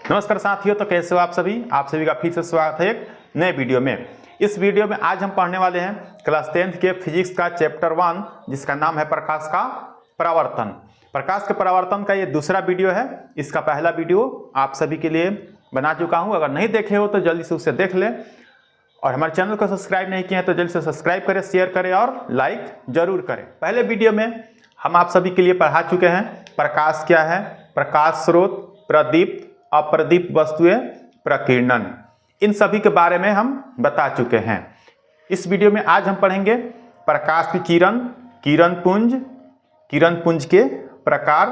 नमस्कार साथियों, तो कैसे हो आप सभी का फिर से स्वागत है एक नए वीडियो में। इस वीडियो में आज हम पढ़ने वाले हैं क्लास 10th के फिजिक्स का चैप्टर 1, जिसका नाम है प्रकाश का परावर्तन। प्रकाश के परावर्तन का ये दूसरा वीडियो है। इसका पहला वीडियो आप सभी के लिए बना चुका हूँ। अगर नहीं देखे हो तो जल्दी से उसे देख लें, और हमारे चैनल को सब्सक्राइब नहीं किए हैं तो जल्दी से सब्सक्राइब करें, शेयर करें और लाइक जरूर करें। पहले वीडियो में हम आप सभी के लिए पढ़ा चुके हैं प्रकाश क्या है, प्रकाश स्रोत, प्रदीप्त, अप्रदीप्त वस्तुएं, प्रकीर्णन, इन सभी के बारे में हम बता चुके हैं। इस वीडियो में आज हम पढ़ेंगे प्रकाश की किरण, किरण पुंज के प्रकार,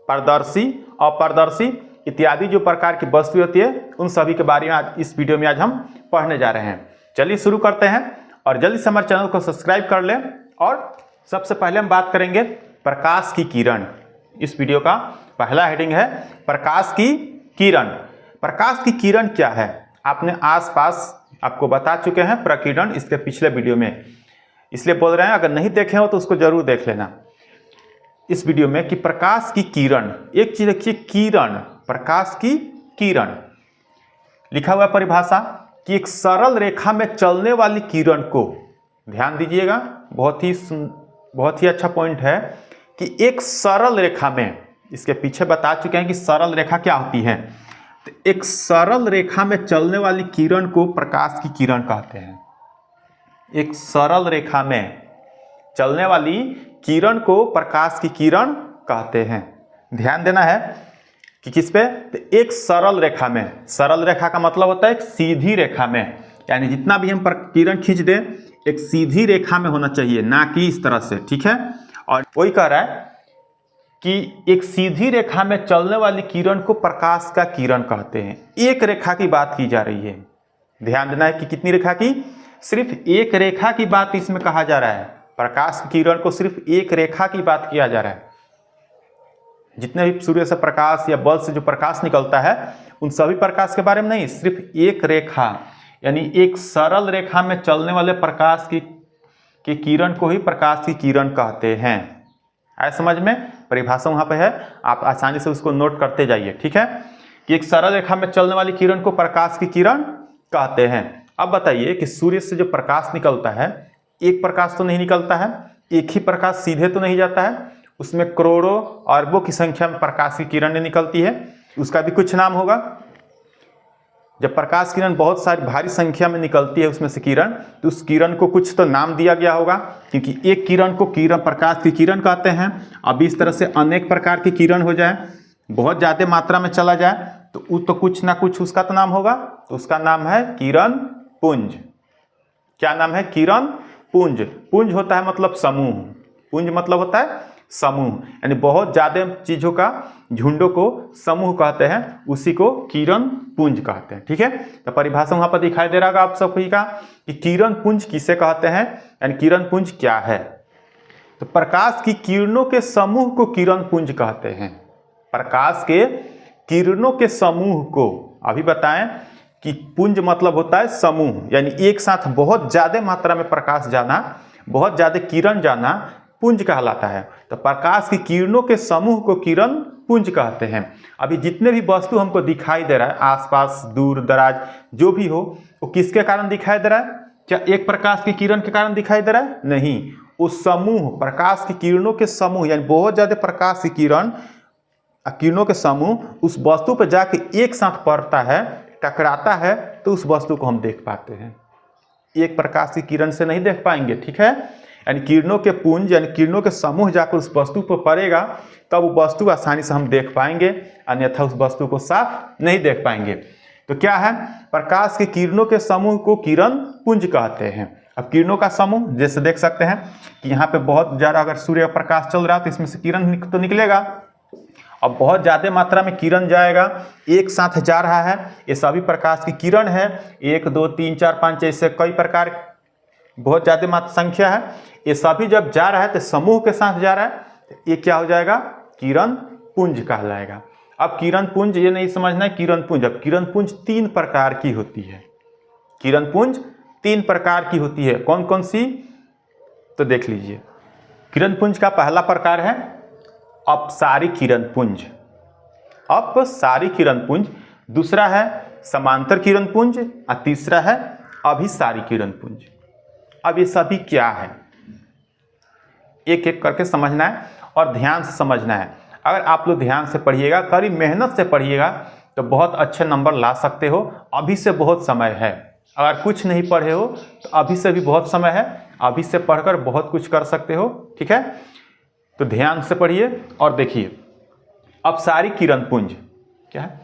पारदर्शी, अपारदर्शी इत्यादि जो प्रकार की वस्तु होती है उन सभी के बारे में आज इस वीडियो में आज हम पढ़ने जा रहे हैं। चलिए शुरू करते हैं, और जल्दी से हमारे चैनल को सब्सक्राइब कर लें। और सबसे पहले हम बात करेंगे प्रकाश की किरण। इस वीडियो का पहला हेडिंग है प्रकाश की किरण। प्रकाश की किरण क्या है आपने आसपास आपको बता चुके हैं प्रकीर्णन इसके पिछले वीडियो में, इसलिए बोल रहे हैं अगर नहीं देखे हो तो उसको जरूर देख लेना इस वीडियो में कि प्रकाश की किरण। एक चीज देखिए, किरण, प्रकाश की किरण लिखा हुआ परिभाषा कि एक सरल रेखा में चलने वाली किरण को, ध्यान दीजिएगा, बहुत ही अच्छा पॉइंट है कि एक सरल रेखा में, इसके पीछे बता चुके हैं कि सरल रेखा क्या होती है। तो एक सरल रेखा में चलने वाली किरण को प्रकाश की किरण कहते हैं। एक सरल रेखा में चलने वाली किरण को प्रकाश की किरण कहते हैं। ध्यान देना है कि किस पे, तो एक सरल रेखा में। सरल रेखा का मतलब होता है एक सीधी रेखा में, यानी जितना भी हम किरण खींच दें एक सीधी रेखा में होना चाहिए, ना कि इस तरह से, ठीक है। और वही कह रहा है कि एक सीधी रेखा में चलने वाली किरण को प्रकाश का किरण कहते हैं। एक रेखा की बात की जा रही है। ध्यान देना है कि कितनी रेखा की, सिर्फ एक रेखा की बात इसमें कहा जा रहा है। प्रकाश की किरण को सिर्फ एक रेखा की बात किया जा रहा है। जितने भी सूर्य से प्रकाश या बल्ब से जो प्रकाश निकलता है उन सभी प्रकाश के बारे में नहीं, सिर्फ एक रेखा, यानी एक सरल रेखा में चलने वाले प्रकाश की किरण को ही प्रकाश की किरण कहते हैं। आए समझ में, परिभाषा वहां पे है, आप आसानी से उसको नोट करते जाइए, ठीक है, कि एक सरल रेखा में चलने वाली किरण को प्रकाश की किरण कहते हैं। अब बताइए कि सूर्य से जो प्रकाश निकलता है, एक प्रकाश तो नहीं निकलता है, एक ही प्रकाश सीधे तो नहीं जाता है, उसमें करोड़ों अरबों की संख्या में प्रकाश की किरणें निकलती है, उसका भी कुछ नाम होगा। जब प्रकाश किरण बहुत सारी भारी संख्या में निकलती है उसमें से किरण, तो उस किरण को कुछ तो नाम दिया गया होगा, क्योंकि एक किरण को प्रकाश की किरण कहते हैं। अब इस तरह से अनेक प्रकार की किरण हो जाए, बहुत ज़्यादा मात्रा में चला जाए तो कुछ ना कुछ उसका तो नाम होगा, तो उसका नाम है किरण पुंज। क्या नाम है? किरण पुंज। पुंज होता है मतलब समूह, पुंज मतलब होता है समूह, यानी बहुत ज्यादा चीजों का झुंडों को समूह कहते हैं, उसी को किरण पुंज कहते हैं, ठीक है। तो परिभाषा वहां पर दिखाई दे रहा होगा आप सभी का कि किरण पुंज किसे कहते हैं, यानी किरण पुंज क्या है। तो प्रकाश की किरणों के समूह को किरण पुंज कहते हैं। प्रकाश के किरणों के समूह को, अभी बताएं कि पुंज मतलब होता है समूह, यानी एक साथ बहुत ज्यादा मात्रा में प्रकाश जाना, बहुत ज्यादा किरण जाना पुंज कहलाता है। तो प्रकाश की किरणों के समूह को किरण पुंज कहते हैं। अभी जितने भी वस्तु हमको दिखाई दे रहा है आसपास, दूर दराज जो भी हो, वो किसके कारण दिखाई दे रहा है? क्या एक प्रकाश की किरण के कारण दिखाई दे रहा है? नहीं, उस समूह, प्रकाश की किरणों के समूह, यानी बहुत ज्यादा प्रकाश की किरणों के समूह उस वस्तु पर जाके एक साथ पड़ता है, टकराता है, तो उस वस्तु को हम देख पाते हैं। एक प्रकाश की किरण से नहीं देख पाएंगे, ठीक है। यानी किरणों के पुंज, यानी किरणों के समूह जाकर उस वस्तु पर पड़ेगा, तब वो वस्तु आसानी से हम देख पाएंगे, अन्यथा उस वस्तु को साफ नहीं देख पाएंगे। तो क्या है? प्रकाश के किरणों के समूह को किरण पुंज कहते हैं। अब किरणों का समूह जैसे देख सकते हैं कि यहाँ पे बहुत ज्यादा अगर सूर्य का प्रकाश चल रहा है तो इसमें से किरण तो निकलेगा, अब बहुत ज्यादा मात्रा में किरण जाएगा, एक साथ जा रहा है, ये सभी प्रकाश की किरण है, 1 2 3 4 5 ऐसे कई प्रकार, बहुत ज्यादा मात्रा संख्या है, ये सभी जब जा रहा है तो समूह के साथ जा रहा है, तो ये क्या हो जाएगा? किरण पुंज कहलाएगा। अब किरण पुंज ये नहीं समझना है किरण पुंज, अब किरण पुंज 3 प्रकार की होती है। किरण पुंज 3 प्रकार की होती है, कौन कौन सी? तो देख लीजिए। किरण पुंज का पहला प्रकार है अपसारी किरण पुंज। अपसारी किरण पुंज, दूसरा है समांतर किरण पुंज और तीसरा है अभिसारी किरण पुंज। अब ये सभी क्या है, एक एक करके समझना है और ध्यान से समझना है। अगर आप लोग ध्यान से पढ़िएगा, करीब मेहनत से पढ़िएगा तो बहुत अच्छे नंबर ला सकते हो। अभी से बहुत समय है, अगर कुछ नहीं पढ़े हो तो अभी से भी बहुत समय है, अभी से पढ़कर बहुत कुछ कर सकते हो। ठीक है, तो ध्यान से पढ़िए और देखिए। अपसारी किरण पुंज क्या है?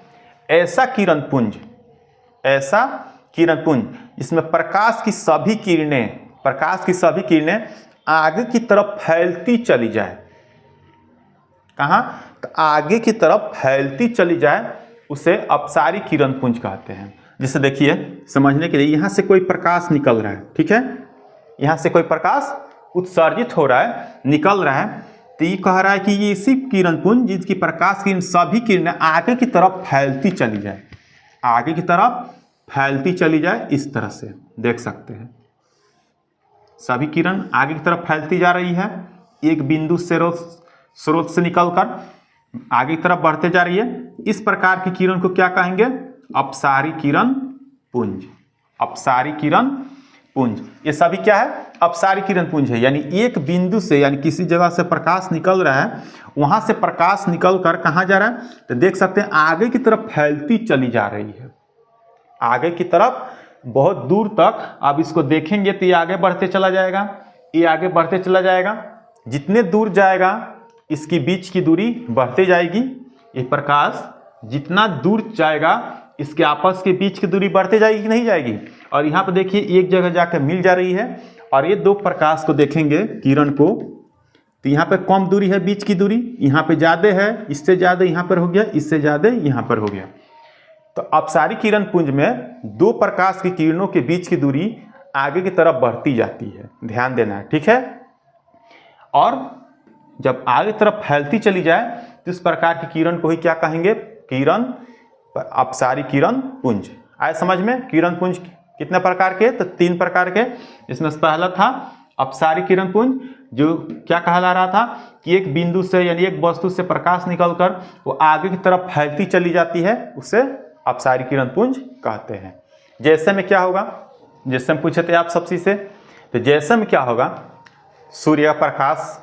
ऐसा किरण पुंज, ऐसा किरण पुंज जिसमें प्रकाश की सभी किरणें आगे की तरफ फैलती चली जाए। कहाँ? तो आगे की तरफ फैलती चली जाए, उसे अपसारी किरण पुंज कहते हैं। जिसे देखिए समझने के लिए, यहाँ से कोई प्रकाश निकल रहा है, ठीक है, यहाँ से कोई प्रकाश उत्सर्जित हो रहा है, निकल रहा है, तो ये कह रहा है कि ये इसी किरण पुंज जिसकी प्रकाश की सभी किरणें आगे की तरफ फैलती चली जाए, आगे की तरफ फैलती चली जाए। इस तरह से देख सकते हैं, सभी किरण आगे की तरफ फैलती जा रही है, एक बिंदु स्रोत से निकलकर आगे की तरफ बढ़ते जा रही है। इस प्रकार की किरण को क्या कहेंगे? अपसारी किरण पुंज। अपसारी किरण पुंज, ये सभी क्या है? अपसारी किरण पुंज है। यानी एक बिंदु से, यानी किसी जगह से प्रकाश निकल रहा है, वहां से प्रकाश निकल कर कहाँ जा रहा है? तो देख सकते हैं आगे की तरफ फैलती चली जा रही है, आगे की तरफ बहुत दूर तक। आप इसको देखेंगे तो ये आगे बढ़ते चला जाएगा, ये आगे बढ़ते चला जाएगा। जितने दूर जाएगा इसकी बीच की दूरी बढ़ते जाएगी। ये प्रकाश जितना दूर जाएगा इसके आपस के बीच की दूरी बढ़ते जाएगी कि नहीं जाएगी? और यहाँ पे देखिए एक जगह जाकर मिल जा रही है। और ये दो प्रकाश को देखेंगे, किरण को, तो यहाँ पे कम दूरी है बीच की दूरी, यहाँ पे ज़्यादा है, इससे ज़्यादा यहाँ पर हो गया, इससे ज़्यादा यहाँ पर हो गया। तो अपसारी किरण पुंज में दो प्रकाश की किरणों के बीच की दूरी आगे की तरफ बढ़ती जाती है, ध्यान देना है, ठीक है। और जब आगे तरफ फैलती चली जाए तो इस प्रकार की किरण को ही क्या कहेंगे? किरण, अपसारी किरण पुंज। आए समझ में? किरण पुंज कितने प्रकार के? तो 3 प्रकार के। इसमें पहला था अपसारी किरण पुंज, जो क्या कहला रहा था कि एक बिंदु से, यानी एक वस्तु से प्रकाश निकलकर वो आगे की तरफ फैलती चली जाती है, उसे अपसारी किरण पुंज कहते हैं। जैसे में क्या होगा? जैसे में पूछे थे आप सबसे से, तो जैसे में क्या होगा? सूर्य प्रकाश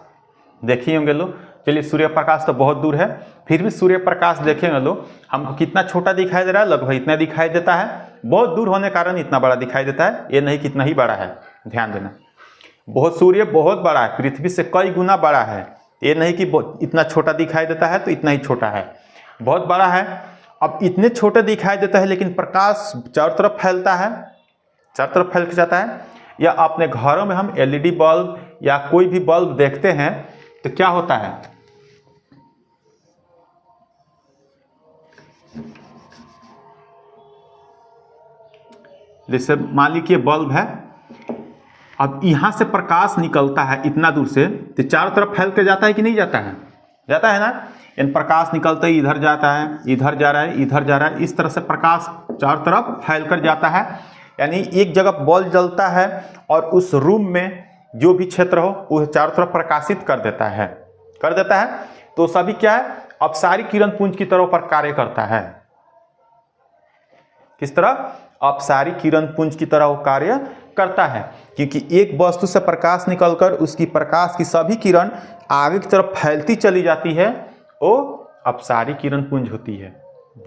देखे होंगे लोग। चलिए, सूर्य प्रकाश तो बहुत दूर है, फिर भी सूर्य प्रकाश देखेंगे लोग, हमको कितना छोटा दिखाई दे रहा है? लगभग इतना दिखाई देता है। बहुत दूर होने के कारण इतना बड़ा दिखाई देता है, ये नहीं कितना ही बड़ा है, ध्यान देना। बहुत सूर्य बहुत बड़ा है, पृथ्वी से कई गुना बड़ा है, ये नहीं कि इतना छोटा दिखाई देता है तो इतना ही छोटा है, बहुत बड़ा है। अब इतने छोटे दिखाई देता है लेकिन प्रकाश चारों तरफ फैलता है, चारों तरफ फैल जाता है। या अपने घरों में हम एलईडी बल्ब या कोई भी बल्ब देखते हैं तो क्या होता है? जैसे मान लीजिए बल्ब है, अब यहां से प्रकाश निकलता है इतना दूर से, तो चारों तरफ फैल के जाता है कि नहीं जाता है? जाता है ना। इन प्रकाश निकलते ही इधर जाता है, इधर जा रहा है, इधर जा रहा है, इस तरह से प्रकाश चारों तरफ फैल कर जाता है। यानी एक जगह बल्ब जलता है और उस रूम में जो भी क्षेत्र हो वो चारों तरफ प्रकाशित कर देता है, तो सभी क्या है? अपसारी किरण पुंज की तरह पर कार्य करता है। किस तरह? अपसारी किरण पुंज की तरह वो कार्य करता है, क्योंकि एक वस्तु से प्रकाश निकलकर उसकी प्रकाश की सभी किरण आगे की तरफ फैलती चली जाती है, वो अपसारी किरण पुंज होती है।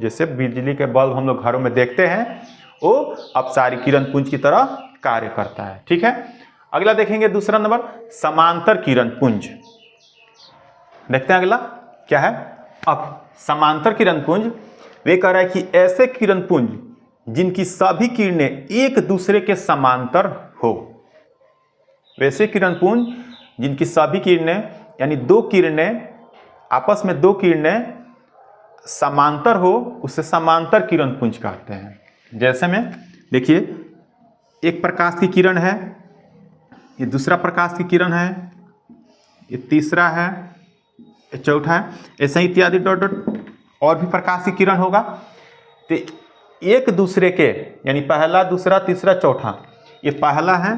जैसे बिजली के बल्ब हम लोग घरों में देखते हैं, वो अपसारी किरण पुंज की तरह कार्य करता है, ठीक है। अगला देखेंगे दूसरा नंबर, समांतर किरण पुंज। देखते हैं अगला क्या है। अब समांतर किरण पुंज वे कह रहा है कि ऐसे किरण पुंज जिनकी सभी किरणें एक दूसरे के समांतर हो, वैसे किरण पुंज जिनकी सभी किरणें, यानी दो किरणें आपस में, दो किरणें समांतर हो, उसे समांतर किरण पुंज कहते हैं। जैसे में देखिए, एक प्रकाश की किरण है, ये दूसरा प्रकाश की किरण है, ये तीसरा है, ये चौथा है, ऐसे ही इत्यादि डॉट डॉट और भी प्रकाश की किरण होगा। तो एक दूसरे के, यानी पहला, दूसरा, तीसरा, चौथा, ये पहला है,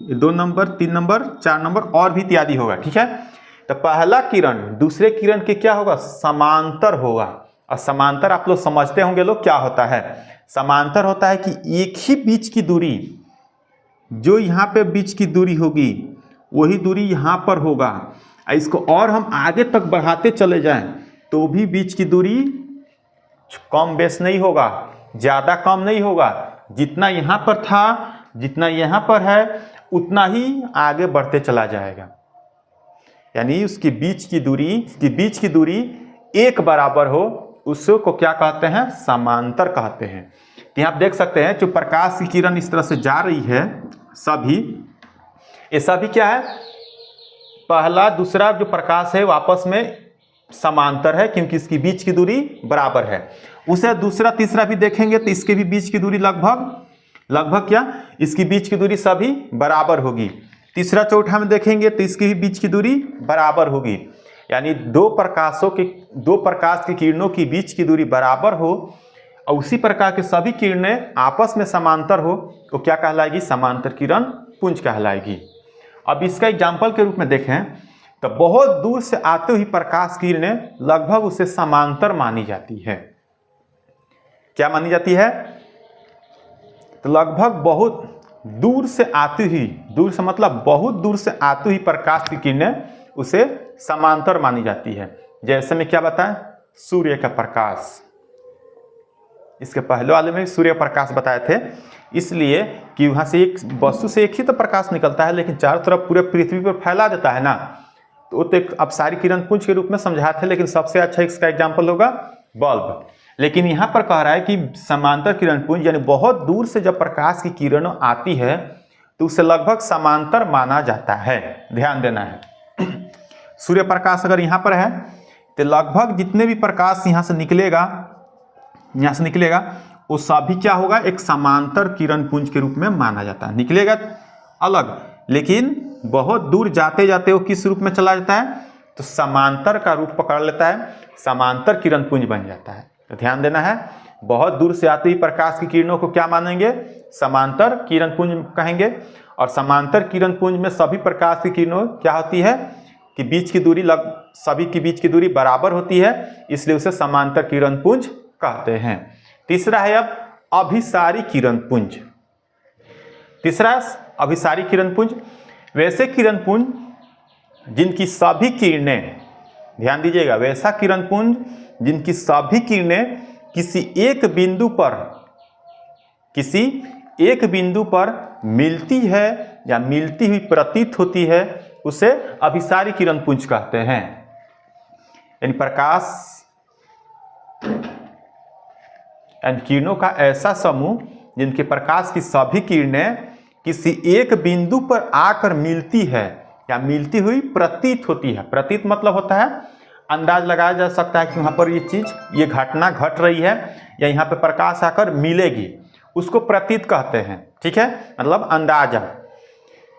ये 2 नंबर, 3 नंबर, 4 नंबर और भी इत्यादि होगा, ठीक है। तो पहला किरण दूसरे किरण के क्या होगा? समांतर होगा। और समांतर आप लोग समझते होंगे लोग क्या होता है। समांतर होता है कि एक ही बीच की दूरी, जो यहाँ पे बीच की दूरी होगी वही दूरी यहाँ पर होगा। इसको और हम आगे तक बढ़ाते चले जाएं तो भी बीच की दूरी कम बेस नहीं होगा, ज़्यादा कम नहीं होगा। जितना यहाँ पर था, जितना यहाँ पर है, उतना ही आगे बढ़ते चला जाएगा। यानी उसकी बीच की दूरी एक बराबर हो, उसको क्या कहते हैं? समांतर कहते हैं। यहाँ आप देख सकते हैं जो प्रकाश की किरण इस तरह से जा रही है, ये सभी क्या है? पहला दूसरा जो प्रकाश है वो आपस में समांतर है क्योंकि इसकी बीच की दूरी बराबर है। उसे दूसरा तीसरा भी देखेंगे तो इसके भी बीच की दूरी लगभग क्या? इसकी बीच की दूरी सभी बराबर होगी। तीसरा चौथा में देखेंगे तो इसकी भी बीच की दूरी बराबर होगी। यानी दो प्रकाश की किरणों की बीच की दूरी बराबर हो और उसी प्रकार के सभी किरणें आपस में समांतर हो तो क्या कहलाएगी? समांतर किरण पुंज कहलाएगी। अब इसका एग्जाम्पल के रूप में देखें तो बहुत दूर से आते हुए प्रकाश की किरणें लगभग उसे समांतर मानी जाती है। क्या मानी जाती है? तो लगभग बहुत दूर से आती हुई, दूर से मतलब बहुत दूर से आती हुई प्रकाश की किरणें उसे समांतर मानी जाती है। जैसे मैं क्या बताएं? सूर्य का प्रकाश। इसके पहले वाले में सूर्य प्रकाश बताए थे, इसलिए कि वहां से एक वस्तु से एक ही तो प्रकाश निकलता है लेकिन चारों तरफ पूरे पृथ्वी पर फैला देता है ना, तो एक अपसारी किरण पुंज के रूप में समझाए थे। लेकिन सबसे अच्छा इसका एग्जाम्पल होगा बल्ब। लेकिन यहाँ पर कह रहा है कि समांतर किरण पुंज यानी बहुत दूर से जब प्रकाश की किरण आती है तो उसे लगभग समांतर माना जाता है। ध्यान देना है। सूर्य प्रकाश अगर यहाँ पर है तो लगभग जितने भी प्रकाश यहाँ से निकलेगा वो सभी क्या होगा? एक समांतर किरण पुंज के रूप में माना जाता है। निकलेगा अलग, लेकिन बहुत दूर जाते जाते वो किस रूप में चला जाता है? तो समांतर का रूप पकड़ लेता है, समांतर किरण पुंज बन जाता है। तो ध्यान देना है, बहुत दूर से आती हुई प्रकाश की किरणों को क्या मानेंगे? समांतर किरण पुंज कहेंगे। और समांतर किरण पुंज में सभी प्रकाश की किरणों क्या होती है कि बीच की दूरी सभी की बीच की दूरी बराबर होती है, इसलिए उसे समांतर किरण पुंज कहते हैं। तीसरा है अब अभिसारी किरण पुंज। तीसरा अभिसारी किरण पुंज वैसे किरण पुंज जिनकी सभी किरणें, ध्यान दीजिएगा, वैसा किरण पुंज जिनकी सभी किरणें किसी एक बिंदु पर मिलती है या मिलती हुई प्रतीत होती है, उसे अभिसारी किरण पुंज कहते हैं। यानी किरणों का ऐसा समूह जिनके प्रकाश की सभी किरणें किसी एक बिंदु पर आकर मिलती है या मिलती हुई प्रतीत होती है। प्रतीत मतलब होता है अंदाज लगाया जा सकता है कि वहां पर ये घटना घट रही है या यहाँ पे प्रकाश आकर मिलेगी, उसको प्रतीत कहते हैं। ठीक है, मतलब अंदाजा।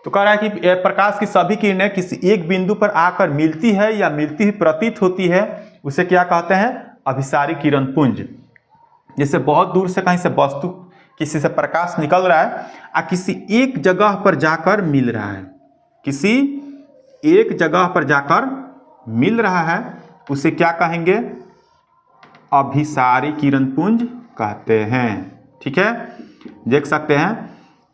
तो कह रहा है कि प्रकाश की सभी किरणें किसी एक बिंदु पर आकर मिलती है या मिलती हुई प्रतीत होती है, उसे क्या कहते हैं? अभिसारी किरण पुंज। जैसे बहुत दूर से कहीं से वस्तु, किसी से प्रकाश निकल रहा है और किसी एक जगह पर जाकर मिल रहा है, किसी एक जगह पर जाकर मिल रहा है, उसे क्या कहेंगे? अभिसारी किरण पुंज कहते हैं। ठीक है, देख सकते हैं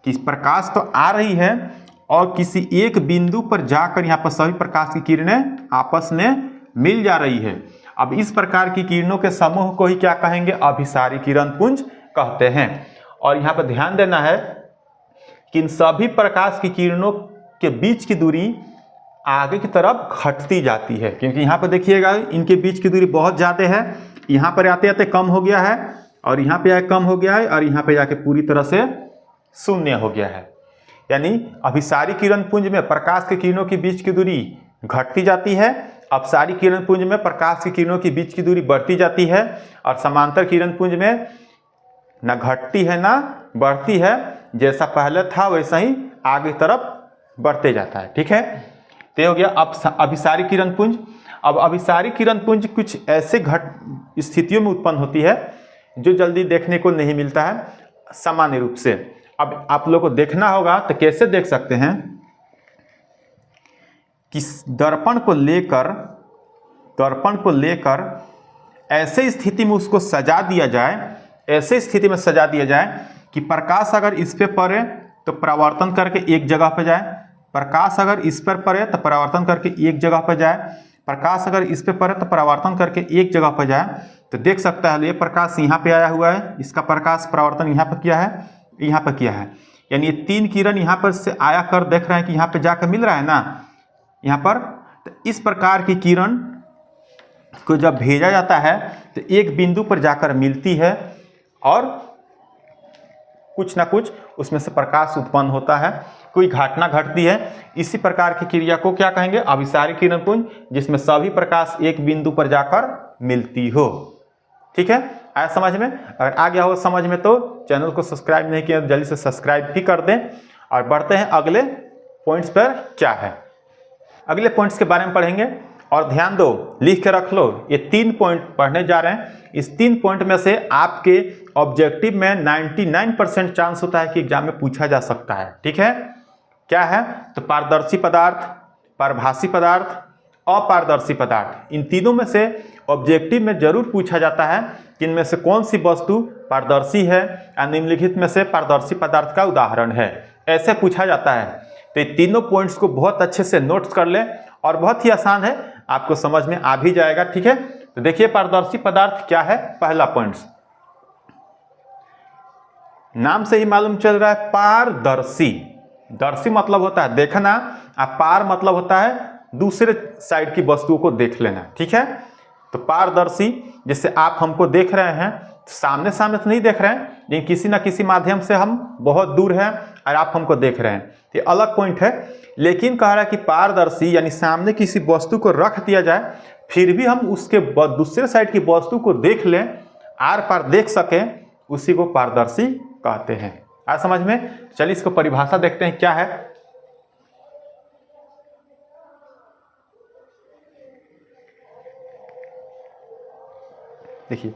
कि प्रकाश तो आ रही है और किसी एक बिंदु पर जाकर यहाँ पर सभी प्रकाश की किरणें आपस में मिल जा रही है। अब इस प्रकार की किरणों के समूह को ही क्या कहेंगे? अभिसारी किरण पुंज कहते हैं। और यहाँ पर ध्यान देना है कि इन सभी प्रकाश की किरणों के बीच की दूरी आगे की तरफ घटती जाती है, क्योंकि यहाँ पर देखिएगा इनके बीच की दूरी बहुत ज़्यादा है। यहाँ पर आते आते कम हो गया है और यहाँ पे आके कम हो गया है और यहाँ पे जाके पूरी तरह से शून्य हो गया है। यानी अभिसारी किरण पुंज में प्रकाश की किरणों के बीच की दूरी घटती जाती है, अपसारी किरण पुंज में प्रकाश की किरणों के बीच की दूरी बढ़ती जाती है, और समांतर किरण पुंज में न घटती है ना बढ़ती है, जैसा पहले था वैसा ही आगे तरफ बढ़ते जाता है। ठीक है, तो हो गया अब अभिसारी किरण पुंज। अब अभिसारी किरण पुंज कुछ ऐसे स्थितियों में उत्पन्न होती है जो जल्दी देखने को नहीं मिलता है सामान्य रूप से। अब आप लोगों को देखना होगा तो कैसे देख सकते हैं कि दर्पण को लेकर ऐसे स्थिति में उसको सजा दिया जाए, ऐसे स्थिति में सजा दिया जाए कि प्रकाश अगर इस पे पड़े तो परावर्तन करके एक जगह पे जाए, प्रकाश अगर इस पर पड़े तो परावर्तन करके एक जगह पर जाए, प्रकाश अगर इस पे पड़े तो परावर्तन करके एक जगह पर जाए। तो देख सकता है ये प्रकाश यहाँ पे आया हुआ है, इसका प्रकाश परावर्तन यहाँ पर किया है, यहाँ पर किया है, यानी ये 3 किरण यहाँ पर से आया कर देख रहे हैं कि यहाँ पे जाकर मिल रहा है ना यहाँ पर। तो इस प्रकार की किरण को जब भेजा जाता है तो एक बिंदु पर जाकर मिलती है और कुछ ना कुछ उसमें से प्रकाश उत्पन्न होता है, कोई घटना घटती है। इसी प्रकार की क्रिया को क्या कहेंगे? अभिसारी किरण पुंज, जिसमें सभी प्रकाश एक बिंदु पर जाकर मिलती हो। ठीक है, आया समझ में? अगर आ गया हो समझ में तो चैनल को सब्सक्राइब नहीं किया तो जल्दी से सब्सक्राइब भी कर दें। और बढ़ते हैं अगले पॉइंट्स पर। क्या है अगले पॉइंट्स के बारे में पढ़ेंगे, और ध्यान दो, लिख के रख लो, ये 3 पॉइंट पढ़ने जा रहे हैं। इस 3 पॉइंट में से आपके ऑब्जेक्टिव में 99% चांस होता है कि एग्जाम में पूछा जा सकता है। ठीक है, क्या है? तो पारदर्शी पदार्थ, पारभासी पदार्थ, अपारदर्शी पदार्थ, इन तीनों में से ऑब्जेक्टिव में जरूर पूछा जाता है कि इनमें से कौन सी वस्तु पारदर्शी है या निम्नलिखित में से पारदर्शी पदार्थ का उदाहरण है, ऐसे पूछा जाता है। तो ये तीनों पॉइंट्स को बहुत अच्छे से नोट्स कर लें और बहुत ही आसान है, आपको समझ में आ भी जाएगा। ठीक है, तो देखिए पारदर्शी पदार्थ क्या है। पहला पॉइंट, नाम से ही मालूम चल रहा है पारदर्शी। दर्शी मतलब होता है देखना, और पार मतलब होता है दूसरे साइड की वस्तुओं को देख लेना। ठीक है, तो पारदर्शी, जैसे आप हमको देख रहे हैं, सामने सामने तो नहीं देख रहे हैं, लेकिन किसी ना किसी माध्यम से हम बहुत दूर हैं और आप हमको देख रहे हैं, ये अलग पॉइंट है। लेकिन कह रहा है कि पारदर्शी यानी सामने किसी वस्तु को रख दिया जाए, फिर भी हम उसके दूसरे साइड की वस्तु को देख लें, आर पार देख सकें, उसी को पारदर्शी कहते हैं। आज समझ में? चलिए इसको परिभाषा देखते हैं क्या है। देखिए,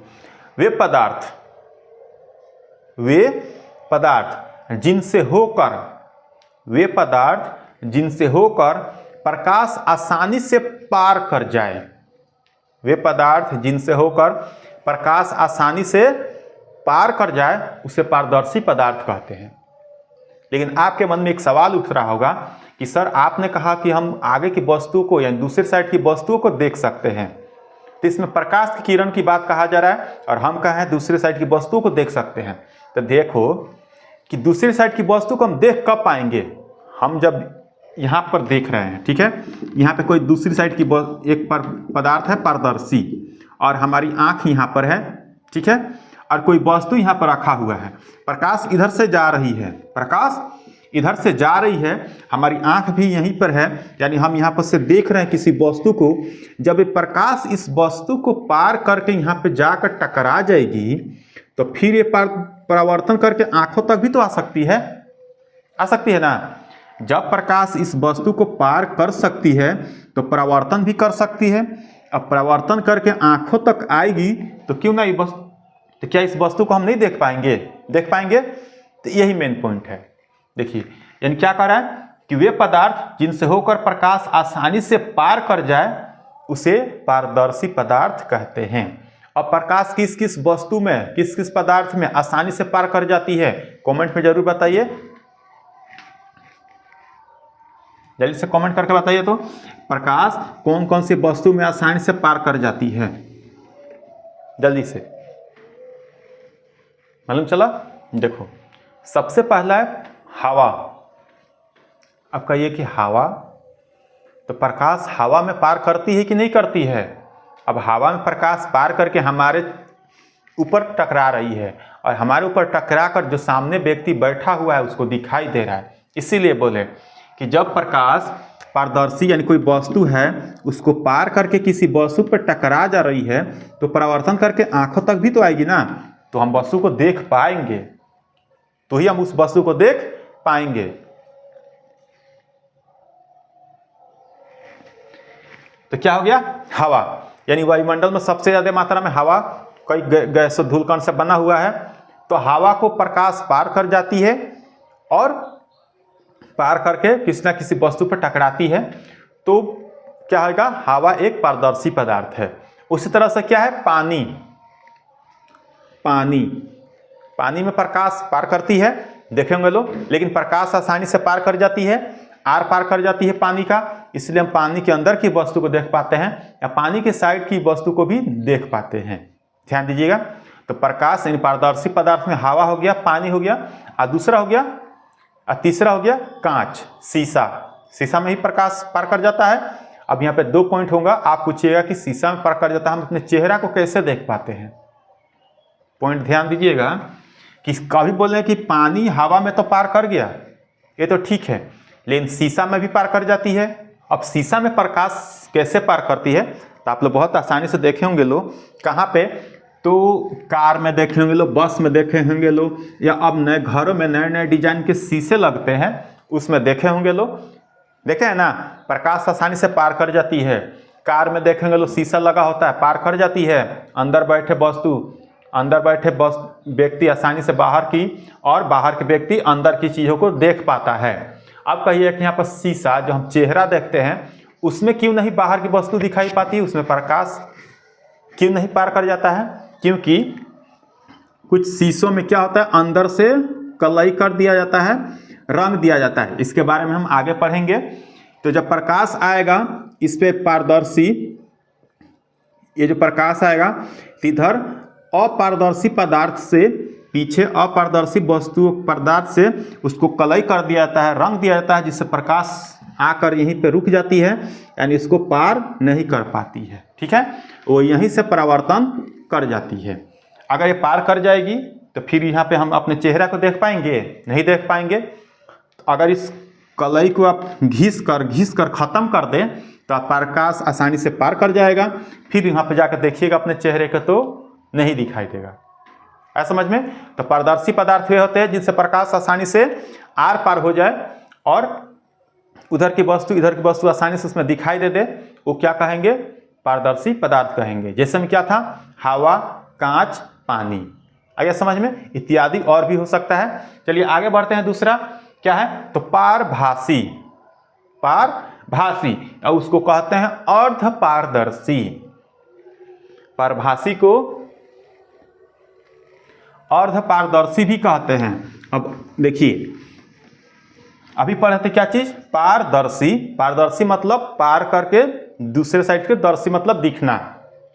वे पदार्थ जिनसे होकर प्रकाश आसानी से पार कर जाए, वे पदार्थ जिनसे होकर प्रकाश आसानी से पार कर जाए, उसे पारदर्शी पदार्थ कहते हैं। लेकिन आपके मन में एक सवाल उठ रहा होगा कि सर आपने कहा कि हम आगे की वस्तुओं को यानी दूसरे साइड की वस्तुओं को देख सकते हैं, तो इसमें प्रकाश की किरण की बात कहा जा रहा है और हम कहें दूसरे साइड की वस्तुओं को देख सकते हैं। तो देखो कि दूसरी साइड की वस्तु को हम देख कब पाएंगे? हम जब यहाँ पर देख रहे हैं, ठीक है, यहाँ पे कोई दूसरी साइड की एक पदार्थ है पारदर्शी और हमारी आंख यहाँ पर है, ठीक है, और कोई वस्तु यहाँ पर रखा हुआ है, प्रकाश इधर से जा रही है, हमारी आंख भी यहीं पर है, यानी हम यहाँ पर से देख रहे हैं किसी वस्तु को। जब ये प्रकाश इस वस्तु को पार करके यहाँ पे जाकर टकरा जाएगी तो फिर ये परावर्तन करके आंखों तक भी तो आ सकती है ना। जब प्रकाश इस वस्तु को पार कर सकती है तो परावर्तन भी कर सकती है। अब परावर्तन करके आंखों तक आएगी तो क्यों ना तो क्या इस वस्तु को हम नहीं देख पाएंगे? तो यही मेन पॉइंट है। देखिए, यानी क्या कह रहा है कि वे पदार्थ जिनसे होकर प्रकाश आसानी से पार कर जाए, उसे पारदर्शी पदार्थ कहते हैं। अब प्रकाश किस किस वस्तु में, किस किस पदार्थ में आसानी से पार कर जाती है, कमेंट में जरूर बताइए, जल्दी से कमेंट करके बताइए। तो प्रकाश कौन कौन सी वस्तु में आसानी से पार कर जाती है, जल्दी से मालूम चला? देखो, सबसे पहला है हवा। अब कहिए कि हवा, तो प्रकाश हवा में पार करती है कि नहीं करती है? अब हवा में प्रकाश पार करके हमारे ऊपर टकरा रही है और हमारे ऊपर टकरा कर जो सामने व्यक्ति बैठा हुआ है उसको दिखाई दे रहा है। इसीलिए बोले कि जब प्रकाश पारदर्शी यानी कोई वस्तु है उसको पार करके किसी वस्तु पर टकरा जा रही है तो परावर्तन करके आंखों तक भी तो आएगी ना, तो हम वस्तु को देख पाएंगे, तो ही हम उस वस्तु को देख पाएंगे। तो क्या हो गया? हवा, यानी वायुमंडल में सबसे ज्यादा मात्रा में हवा कई गैस धूलकण से बना हुआ है, तो हवा को प्रकाश पार कर जाती है और पार करके किसी ना किसी वस्तु पर टकराती है, तो क्या होगा? हवा एक पारदर्शी पदार्थ है। उसी तरह से क्या है, पानी, पानी, पानी में प्रकाश पार करती है, देखे होंगे लोग, लेकिन प्रकाश आसानी से पार कर जाती है, आर पार कर जाती है पानी का, इसलिए हम पानी के अंदर की वस्तु को देख पाते हैं या पानी के साइड की वस्तु को भी देख पाते हैं। ध्यान दीजिएगा। तो प्रकाश यानी पारदर्शी पदार्थ में हवा हो गया, पानी हो गया, और दूसरा हो गया, और तीसरा हो गया कांच, शीशा, शीशा में ही प्रकाश पार कर जाता है। अब यहाँ पे 2 पॉइंट होगा, आप पूछिएगा कि शीशा में पार कर जाता है, हम अपने चेहरा को कैसे देख पाते हैं। पॉइंट ध्यान दीजिएगा कि कभी बोले कि पानी हवा में तो पार कर गया, ये तो ठीक है, लेकिन शीशा में भी पार कर जाती है। अब शीशा में प्रकाश कैसे पार करती है, तो आप लोग बहुत आसानी से देखे होंगे लोग, कहाँ पे, तो कार में देखे होंगे लोग, बस में देखे होंगे लोग, या अब नए घरों में नए नए डिजाइन के शीशे लगते हैं, उसमें देखे होंगे लोग, देखे हैं ना, प्रकाश आसानी से पार कर जाती है। कार में देखेंगे लोग शीशा लगा होता है, पार कर जाती है, अंदर बैठे व्यक्ति आसानी से बाहर की और बाहर के व्यक्ति अंदर की चीज़ों को देख पाता है। अब कहिए कि यहाँ पर शीशा जो हम चेहरा देखते हैं, उसमें क्यों नहीं बाहर की वस्तु दिखाई पाती, उसमें प्रकाश क्यों नहीं पार कर जाता है? क्योंकि कुछ शीशों में क्या होता है, अंदर से कलई कर दिया जाता है, रंग दिया जाता है। इसके बारे में हम आगे पढ़ेंगे। तो जब प्रकाश आएगा इस पे पारदर्शी, ये जो प्रकाश आएगा इधर अपारदर्शी पदार्थ से, पीछे अपारदर्शी वस्तु पदार्थ से उसको कलई कर दिया जाता है, रंग दिया जाता है, जिससे प्रकाश आकर यहीं पे रुक जाती है, यानी इसको पार नहीं कर पाती है। ठीक है, वो यहीं से परावर्तन कर जाती है। अगर ये पार कर जाएगी तो फिर यहाँ पे हम अपने चेहरा को देख पाएंगे? नहीं देख पाएंगे। तो अगर इस कलई को आप घिस कर ख़त्म कर दें तो प्रकाश आसानी से पार कर जाएगा, फिर यहाँ पे जाकर देखिएगा अपने चेहरे को तो नहीं दिखाई देगा। है समझ में? तो पारदर्शी पदार्थ वे होते हैं जिनसे प्रकाश आसानी से आर पार हो जाए और उधर की वस्तु इधर की वस्तु आसानी से उसमें दिखाई दे, वो क्या कहेंगे? पारदर्शी पदार्थ कहेंगे। जैसे में क्या था, हवा, कांच, पानी। आगे समझ में? इत्यादि और भी हो सकता है। चलिए आगे बढ़ते हैं। दूसरा क्या है, तो पारभासी, पारभासी और उसको कहते हैं अर्ध पारदर्शी। पारभासी को अर्ध पारदर्शी भी कहते हैं। अब देखिए, अभी पढ़े थे क्या चीज, पारदर्शी। पारदर्शी मतलब पार करके दूसरे साइड के, दर्शी मतलब दिखना।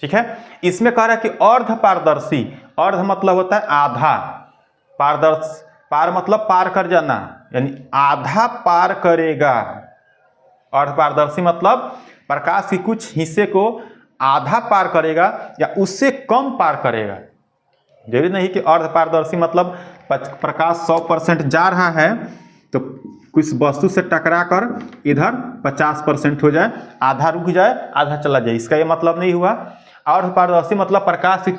ठीक है, इसमें कह रहा है कि अर्ध पारदर्शी। अर्ध मतलब होता है आधा, पारदर्शी, पार मतलब पार कर जाना, यानी आधा पार करेगा। अर्ध पारदर्शी मतलब प्रकाश के कुछ हिस्से को आधा पार करेगा या उससे कम पार करेगा। जरूरी नहीं कि अर्ध पारदर्शी मतलब प्रकाश 100% जा रहा है तो कुछ वस्तु से टकरा कर इधर 50% हो जाए, आधा रुक जाए, आधा चला जाए, इसका ये मतलब नहीं हुआ। अर्ध पारदर्शी मतलब प्रकाश की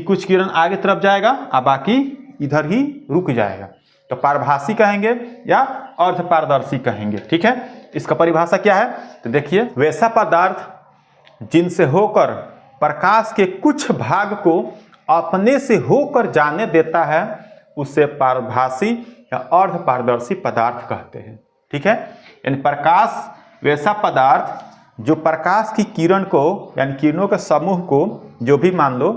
कुछ किरण आगे तरफ जाएगा और बाकी इधर ही रुक जाएगा, तो पारभासी कहेंगे या अर्ध पारदर्शी कहेंगे। ठीक है, इसका परिभाषा क्या है, तो देखिए, वैसा पदार्थ जिनसे होकर प्रकाश के कुछ भाग को अपने से होकर जाने देता है उसे पारभासी या अर्ध पारदर्शी पदार्थ कहते हैं। ठीक है, यानी प्रकाश वैसा पदार्थ जो प्रकाश की किरण को, यानी किरणों के समूह को, जो भी मान लो,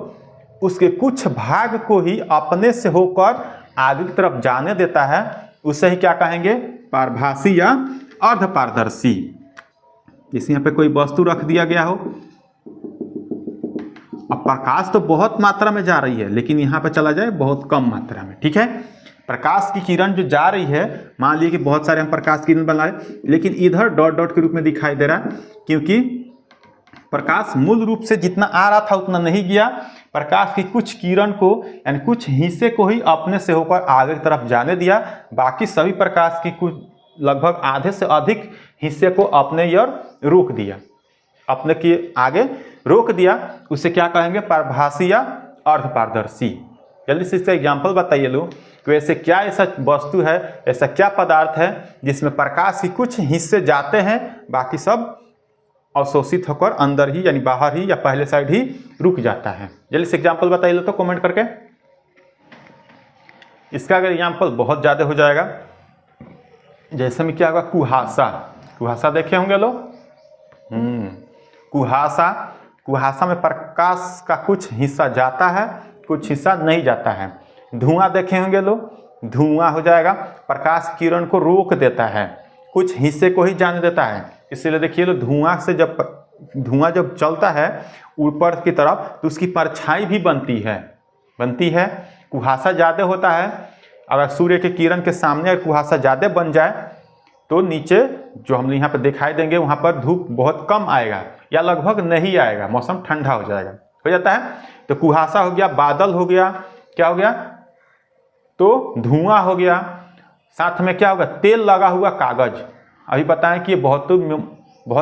उसके कुछ भाग को ही अपने से होकर आगे की तरफ जाने देता है, उसे ही क्या कहेंगे, पारभासी या अर्ध पारदर्शी। जैसे यहाँ पे कोई वस्तु रख दिया गया हो, अब प्रकाश तो बहुत मात्रा में जा रही है लेकिन यहाँ पे चला जाए बहुत कम मात्रा में। ठीक है, प्रकाश की किरण जो जा रही है, मान लीजिए कि बहुत सारे हम प्रकाश की किरण बना रहे, लेकिन इधर डॉट डॉट के रूप में दिखाई दे रहा है, क्योंकि प्रकाश मूल रूप से जितना आ रहा था उतना नहीं गया। प्रकाश की कुछ किरण को, यानी कुछ हिस्से को ही अपने से होकर आगे की तरफ जाने दिया, बाकी सभी प्रकाश की कुछ लगभग आधे से अधिक हिस्से को अपने ओर रोक दिया, अपने के आगे रोक दिया। उसे क्या कहेंगे, पारभासी या अर्ध पारदर्शी। जल्दी से इसका एग्जाम्पल बताइए लोग कि वैसे क्या ऐसा वस्तु है, ऐसा क्या पदार्थ है जिसमें प्रकाश के कुछ हिस्से जाते हैं, बाकी सब अवशोषित होकर अंदर ही, यानी बाहर ही या पहले साइड ही रुक जाता है। जल्दी से एग्जाम्पल बताइए लो तो कमेंट करके। इसका अगर एग्जाम्पल बहुत ज़्यादा हो जाएगा, जैसे में क्या होगा, कुहासा। कुहासा देखे होंगे लोग, कुहासा, कुहासा में प्रकाश का कुछ हिस्सा जाता है, कुछ हिस्सा नहीं जाता है। धुआं देखे होंगे लोग, धुआं हो जाएगा, प्रकाश किरण को रोक देता है, कुछ हिस्से को ही जाने देता है। इसीलिए देखिए लोग, धुआं से जब धुआं जब चलता है ऊपर की तरफ तो उसकी परछाई भी बनती है। कुहासा ज़्यादा होता है, अगर सूर्य के किरण के सामने अगर कुहासा ज़्यादा बन जाए तो नीचे जो हम यहाँ पर दिखाई देंगे वहाँ पर धूप बहुत कम आएगा या लगभग नहीं आएगा, मौसम ठंडा हो जाता है। तो कुहासा हो गया, बादल हो गया, क्या हो गया तो धुआं हो गया, साथ में क्या होगा तेल लगा हुआ कागज। अभी बताएं कि ये बहुत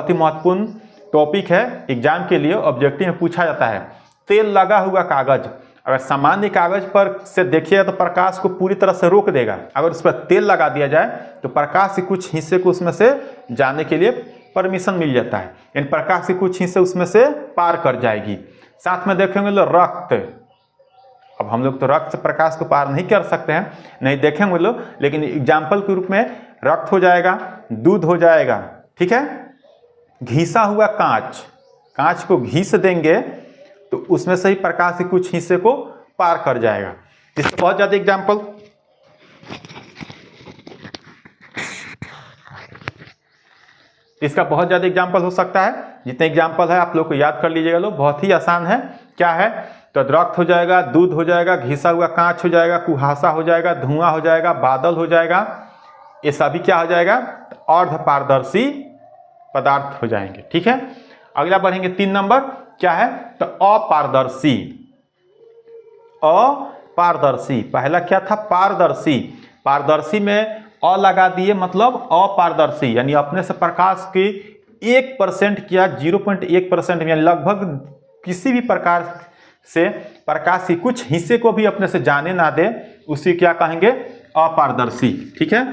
ही महत्वपूर्ण टॉपिक है, एग्जाम के लिए ऑब्जेक्टिव में पूछा जाता है। तेल लगा हुआ कागज, अगर सामान्य कागज पर से देखिएगा तो प्रकाश को पूरी तरह से रोक देगा, अगर उस पर तेल लगा दिया जाए तो प्रकाश के कुछ हिस्से को उसमें से जाने के लिए परमिशन मिल जाता है, यानी प्रकाश के कुछ हिस्से उसमें से पार कर जाएगी। साथ में देखेंगे लोग रक्त, अब हम लोग तो रक्त से प्रकाश को पार नहीं कर सकते हैं, नहीं देखेंगे लोग, लेकिन एग्जाम्पल के रूप में रक्त हो जाएगा, दूध हो जाएगा, ठीक है। घिसा हुआ कांच, कांच को घिस देंगे तो उसमें से ही प्रकाश के कुछ हिस्से को पार कर जाएगा। इसका बहुत ज़्यादा एग्जाम्पल, इसका बहुत ज़्यादा एग्जाम्पल हो सकता है। जितने एग्जाम्पल है आप लोग को याद कर लीजिएगा लोग, बहुत ही आसान है। क्या है तो रक्त हो जाएगा, दूध हो जाएगा, घिसा हुआ कांच हो जाएगा, कुहासा हो जाएगा, धुआं हो जाएगा, बादल हो जाएगा, ये सभी क्या हो जाएगा अर्ध पारदर्शी पदार्थ हो जाएंगे, ठीक है। अगला बढ़ेंगे 3 नंबर, क्या है तो अपारदर्शी। अपारदर्शी, पहला क्या था पारदर्शी, पारदर्शी में अ लगा दिए मतलब अपारदर्शी, यानी अपने से प्रकाश की 1% या 0.1% यानी लगभग किसी भी प्रकार से प्रकाश के कुछ हिस्से को भी अपने से जाने ना दे, उसी क्या कहेंगे अपारदर्शी, ठीक है।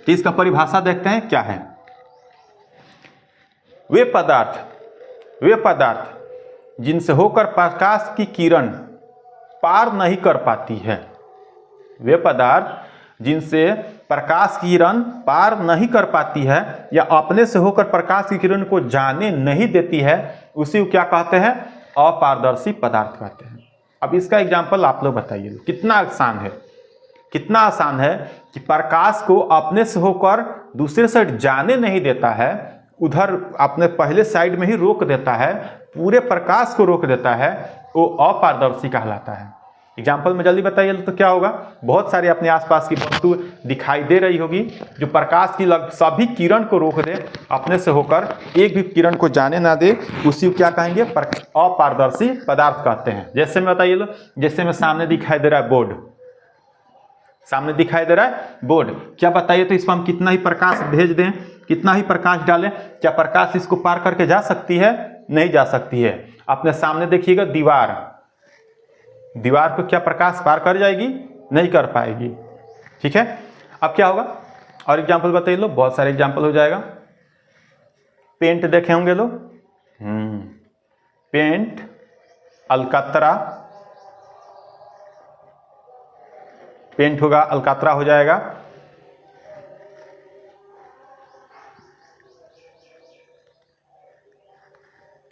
तो इसका परिभाषा देखते हैं क्या है। वे पदार्थ जिनसे होकर प्रकाश की किरण पार नहीं कर पाती है, वे पदार्थ जिनसे प्रकाश की किरण पार नहीं कर पाती है या अपने से होकर प्रकाश की किरण को जाने नहीं देती है, उसी को क्या कहते हैं अपारदर्शी पदार्थ कहते हैं। अब इसका एग्जाम्पल आप लोग बताइए, कितना आसान है, कितना आसान है कि प्रकाश को अपने से होकर दूसरे साइड जाने नहीं देता है, उधर अपने पहले साइड में ही रोक देता है, पूरे प्रकाश को रोक देता है, वो अपारदर्शी कहलाता है। एग्जाम्पल में जल्दी बताइए तो क्या होगा, बहुत सारी अपने आसपास की वस्तु दिखाई दे रही होगी जो प्रकाश की सभी किरण को रोक दे, अपने से होकर एक भी किरण को जाने ना दे, उसी को क्या कहेंगे अपारदर्शी पदार्थ कहते हैं। जैसे में बताइए लो, जैसे में सामने दिखाई दे रहा है बोर्ड, सामने दिखाई दे रहा है बोर्ड, क्या बताइए तो इस पर हम कितना ही प्रकाश भेज दें, कितना ही प्रकाश डालें, क्या प्रकाश इसको पार करके जा सकती है? नहीं जा सकती है। अपने सामने देखिएगा दीवार, दीवार को क्या प्रकाश पार कर जाएगी? नहीं कर पाएगी, ठीक है। अब क्या होगा और एग्जाम्पल बताइए लो, बहुत सारे एग्जाम्पल हो जाएगा। पेंट देखे होंगे लोग, पेंट, अलकतरा, पेंट होगा अलकतरा हो जाएगा,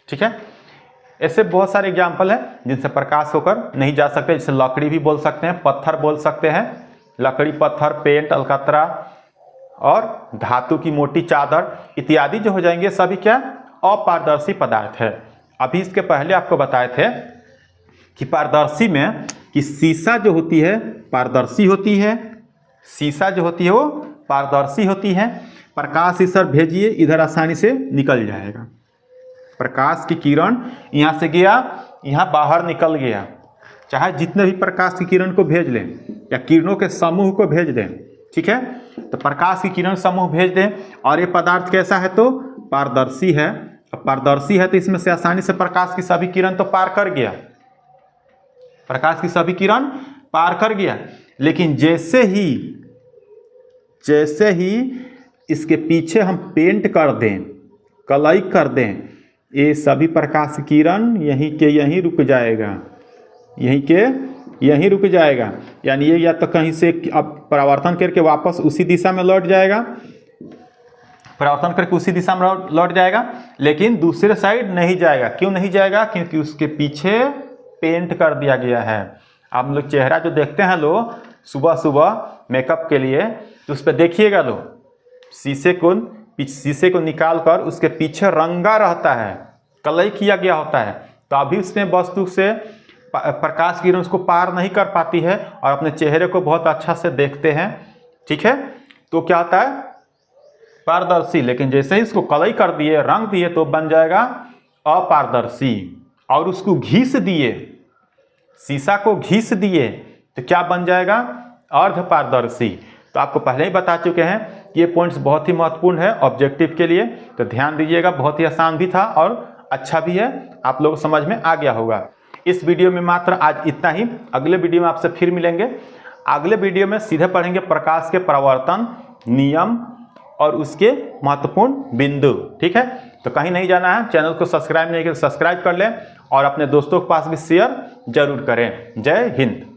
ठीक है। ऐसे बहुत सारे एग्जाम्पल हैं जिनसे प्रकाश होकर नहीं जा सकते, जैसे लकड़ी भी बोल सकते हैं, पत्थर बोल सकते हैं, लकड़ी, पत्थर, पेंट, अलकतरा और धातु की मोटी चादर इत्यादि जो हो जाएंगे सभी क्या अपारदर्शी पदार्थ है। अभी इसके पहले आपको बताए थे कि पारदर्शी में कि शीशा जो होती है पारदर्शी होती है, शीशा जो होती है वो पारदर्शी होती है। प्रकाश इस तरफ भेजिए, इधर आसानी से निकल जाएगा। प्रकाश की किरण यहाँ से गया, यहाँ बाहर निकल गया, चाहे जितने भी प्रकाश की किरण को भेज लें या किरणों के समूह को भेज दें, ठीक है। तो प्रकाश की किरण समूह भेज दें और ये पदार्थ कैसा है तो पारदर्शी है। अब पारदर्शी है तो इसमें से आसानी से प्रकाश की सभी किरण तो पार कर गया, प्रकाश की सभी किरण पार कर गया। लेकिन जैसे ही इसके पीछे हम पेंट कर दें, कलई कर दें, ये सभी प्रकाश किरण यहीं के यहीं रुक जाएगा, यहीं के यहीं रुक जाएगा। यानी ये या तो कहीं से अब परावर्तन करके वापस उसी दिशा में लौट जाएगा, परावर्तन करके उसी दिशा में लौट जाएगा, लेकिन दूसरे साइड नहीं जाएगा। क्यों नहीं जाएगा? क्योंकि उसके पीछे पेंट कर दिया गया है। आप लोग चेहरा जो देखते हैं लोग सुबह सुबह मेकअप के लिए, तो उस पर देखिएगा लोग शीशे को निकाल कर उसके पीछे रंगा रहता है, कलई किया गया होता है, तो अभी उसमें वस्तु से प्रकाश किरण उसको पार नहीं कर पाती है और अपने चेहरे को बहुत अच्छा से देखते हैं। ठीक है, तो क्या होता है? पारदर्शी। लेकिन जैसे ही इसको कलई कर दिए, रंग दिए, तो बन जाएगा अपारदर्शी। और उसको घिस दिए, शीशा को घिस दिए, तो क्या बन जाएगा? अर्धपारदर्शी। तो आपको पहले ही बता चुके हैं कि ये पॉइंट्स बहुत ही महत्वपूर्ण है ऑब्जेक्टिव के लिए, तो ध्यान दीजिएगा। बहुत ही आसान भी था और अच्छा भी है, आप लोग समझ में आ गया होगा। इस वीडियो में मात्र आज इतना ही। अगले वीडियो में आपसे फिर मिलेंगे। अगले वीडियो में सीधे पढ़ेंगे प्रकाश के परावर्तन नियम और उसके महत्वपूर्ण बिंदु। ठीक है, तो कहीं नहीं जाना है। चैनल को सब्सक्राइब नहीं किया तो सब्सक्राइब कर लें और अपने दोस्तों के पास भी शेयर जरूर करें। जय हिंद।